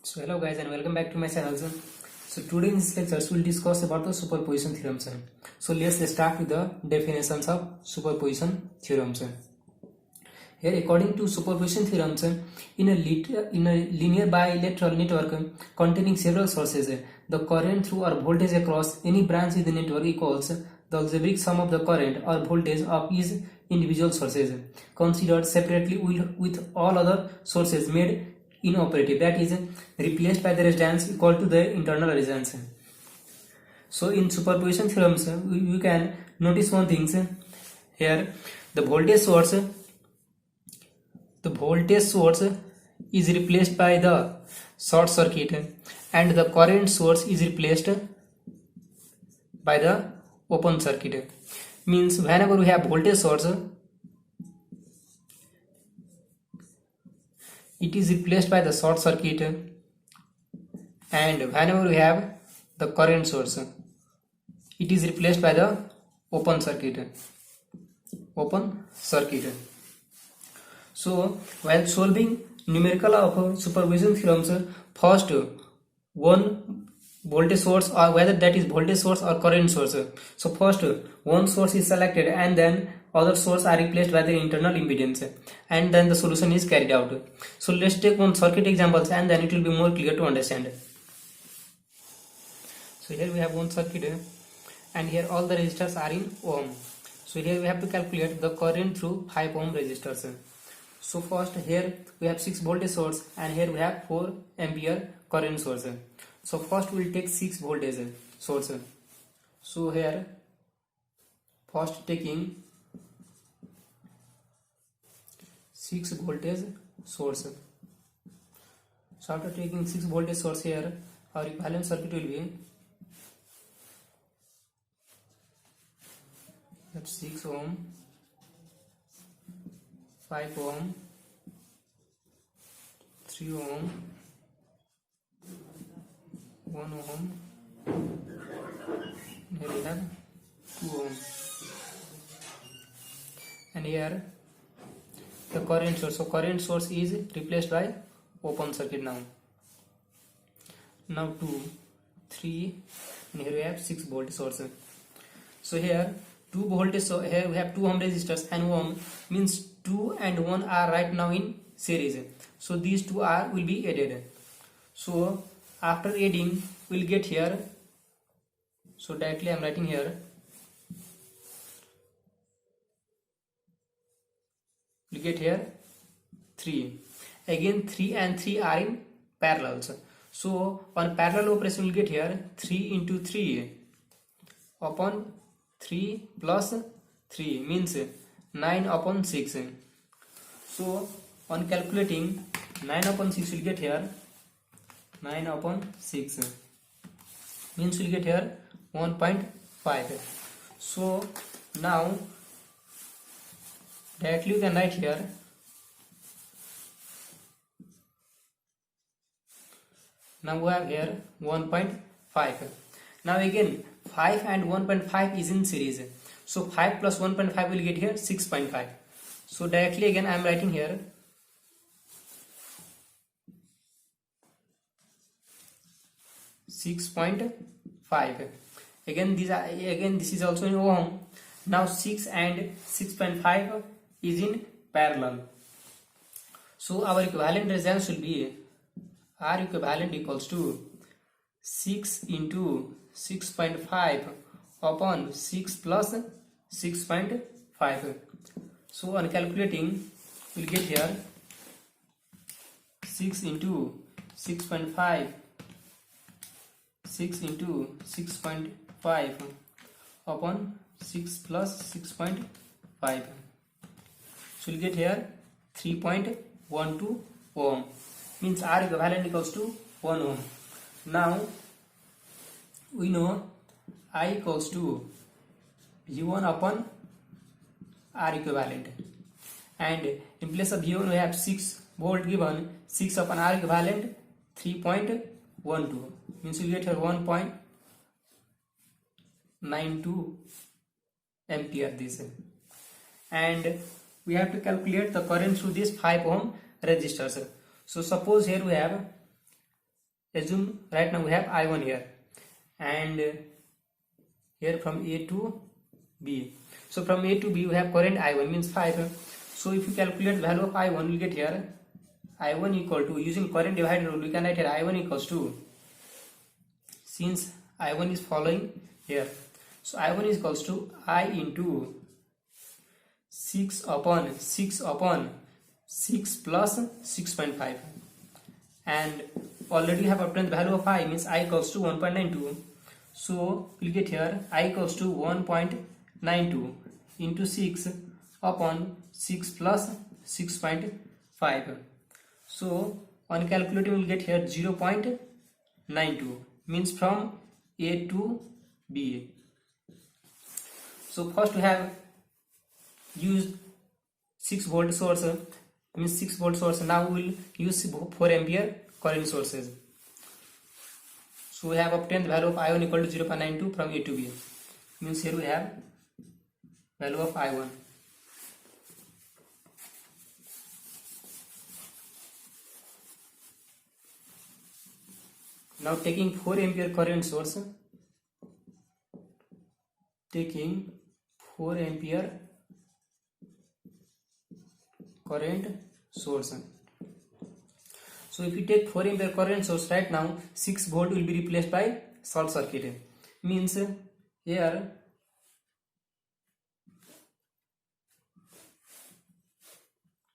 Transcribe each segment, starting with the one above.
So hello guys and welcome back to my channel. So today in this lecture we will discuss about the superposition theorems. So let's start with the definitions of superposition theorems. Here according to superposition theorems, in a linear bilateral network containing several sources, the current through or voltage across any branch in the network equals the algebraic sum of the current or voltage of each individual sources considered separately with all other sources made inoperative, that is replaced by the resistance equal to the internal resistance. So in superposition theorems you can notice one thing here. The voltage source is replaced by the short circuit and the current source is replaced by the open circuit. Means whenever we have voltage source, it is replaced by the short circuit, and whenever we have the current source, it is replaced by the open circuit. So while solving numerical of superposition theorems, first one voltage source, or whether that is voltage source or current source, so first one source is selected and then other source are replaced by the internal impedance, and then the solution is carried out. So let's take one circuit examples and then it will be more clear to understand. So here we have one circuit and here all the resistors are in ohm. So here we have to calculate the current through 5 ohm resistors. So first here we have 6 voltage source and here we have 4 ampere current source. So first we will take 6 voltage source. So here first taking 6 voltage source. So after taking 6 voltage source, here our equivalent circuit will be 6 ohm, 5 ohm, 3 ohm, 1 ohm, here we have 2 ohm, and here the current source. So current source is replaced by open circuit now. Now 2, 3, and here we have 6 voltage source. So here 2 voltage, so here we have 2 ohm resistors and 1 means 2 and 1 are right now in series. So these two will be added. So after adding we'll get here, so directly I am writing here, we'll get here 3. Again 3 and 3 are in parallels. So on parallel operation we'll get here 3 into 3 upon 3 plus 3 means 9 upon 6. So on calculating 9 upon 6 we'll get here 9 upon 6 means we'll get here 1.5. So now directly you can write here now we have here 1.5. Now again 5 and 1.5 is in series, so 5 plus 1.5 will get here 6.5. So directly again I am writing here 6.5. Again this is also in ohm. Now 6 and 6.5 is in parallel. So our equivalent resistance will be R equivalent equals to 6 into 6.5 upon 6 plus 6.5. So on calculating we'll get here 6 into 6.5 6 into 6.5 upon 6 plus 6.5. So we'll get here 3.12 ohm means R equivalent equals to 1 ohm. Now we know I equals to V1 upon R equivalent, and in place of V1 we have 6 volt given, 6 upon R equivalent 3.12 means we get here 1.92 ampere this, and we have to calculate the current through this 5 ohm resistors. So suppose here we have assume right now we have I1 here, and here from A to B. So from A to B we have current I1 means 5. So if you calculate the value of I1, we get here I1 equal to, using current divider rule, we can write here I1 equals to, since I1 is following here, so I1 is equals to I into 6 upon 6 plus 6.5, and already have obtained the value of I, means I equals to 1.92. So we'll get here I equals to 1.92 into 6 upon 6 plus 6.5. So on calculating we'll get here 0.92, means from A to B. So first we have used 6 volt source, means 6 volt source. Now we will use 4 ampere current sources. So we have obtained the value of I1 equal to 0.92 from A to B, means here we have value of I1. Now taking 4 ampere current source, taking 4 ampere current source. So if you take 4 ampere current source, right now 6 volt will be replaced by short circuit, means here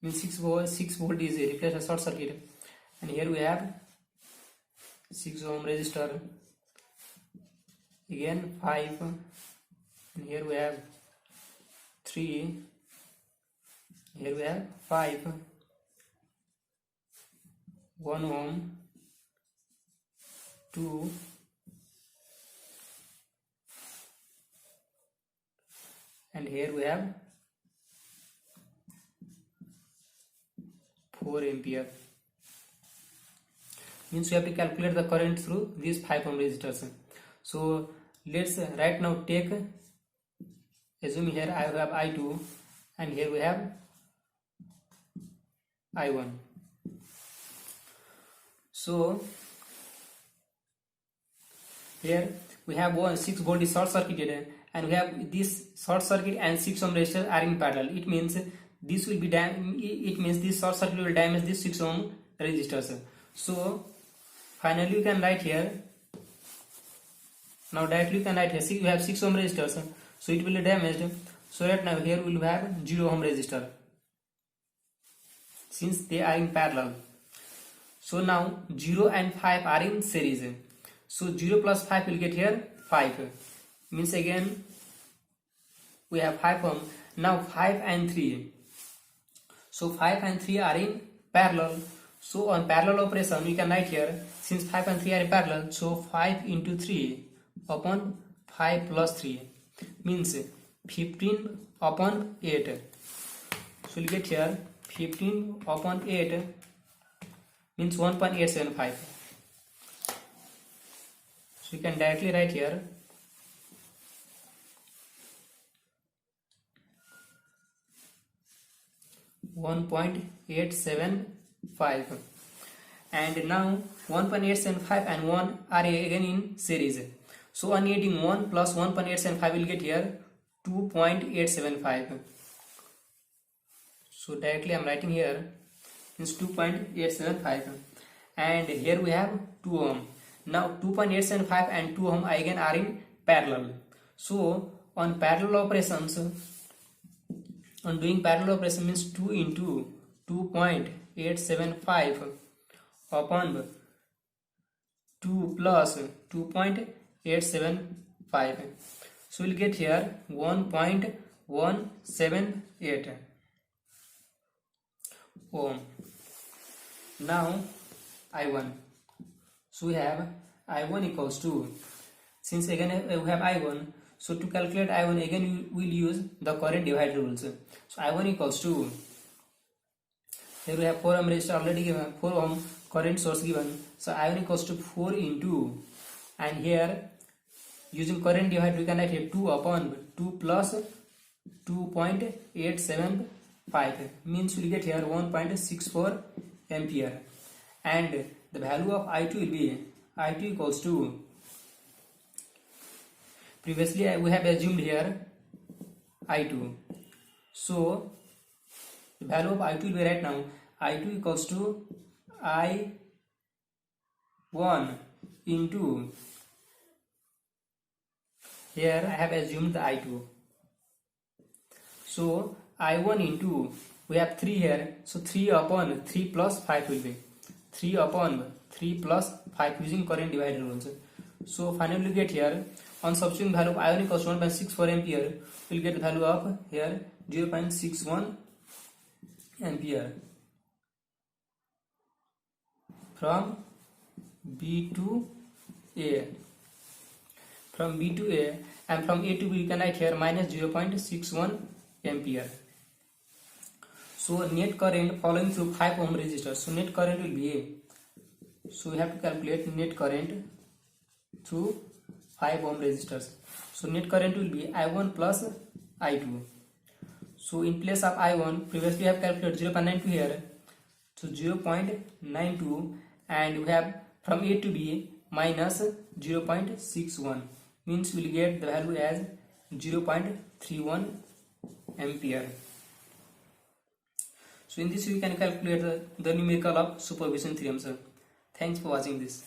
means 6 volt is replaced by short circuit, and here we have 6 ohm resistor, again 5, and here we have 3, here we have 5, 1 ohm, 2, and here we have 4 ampere. Means we have to calculate the current through these 5 ohm resistors. So let's right now take, assume here I have I2 and here we have I1. So here we have 6 volt is short circuited, and we have this short circuit and 6 ohm resistor are in parallel. It means this will be this short circuit will damage this 6 ohm resistors. So finally you can write here, now directly you can write here, see we have 6 ohm resistors, so it will be damaged. So right now here we will have 0 ohm resistor, since they are in parallel. So now 0 and 5 are in series, so 0 plus 5 will get here 5, means again we have 5 ohm. Now 5 and 3, so 5 and 3 are in parallel. So on parallel operation we can write here, since 5 and 3 are in parallel, so 5 into 3 upon 5 plus 3, means 15 upon 8. So we'll get here 15 upon 8 means 1.875. So you can directly write here 1.875, and now 1.875 and 1 are again in series. So on adding 1 plus 1.875 will get here 2.875. So directly I am writing here is 2.875, and here we have 2 ohm. Now 2.875 and 2 ohm again are in parallel. So on parallel operations, on doing parallel operation means 2 into 2.875 upon 2 plus 2.875. So we'll get here 1.178 ohm. Now I1. So we have I1 equals to, since again we have I1, so to calculate I1 again we will use the current divider rules. So I1 equals to, here we have 4 ohm resistor already given, 4 ohm current source given, so I1 equals to 4 into, and here using current divider we can write here 2 upon 2 plus 2.875, means we get here 1.64 ampere, and the value of I2 will be I2 equals to, previously we have assumed here I2. So the value of I2 will be right now I2 equals to I1 into, here I have assumed the I2. So I1 into, we have 3 here, so 3 upon 3 plus 5 will be 3 upon 3 plus 5 using current divider rules. So finally we get here, on substituting value of I1 equals 1.64 ampere, we will get the value of here 0.61 ampere from B to A. From B to A, and from A to B we can write here minus 0.61 ampere. So net current following through 5 ohm resistor. So net current will be A. So we have to calculate net current through 5 ohm resistors. So net current will be I1 plus I2. So in place of I1, previously we have calculated 0.92 here. So 0.92, and we have from A to B minus 0.61, means we will get the value as 0.31 ampere. So in this we can calculate the numerical of superposition theorem, sir. Thanks for watching this.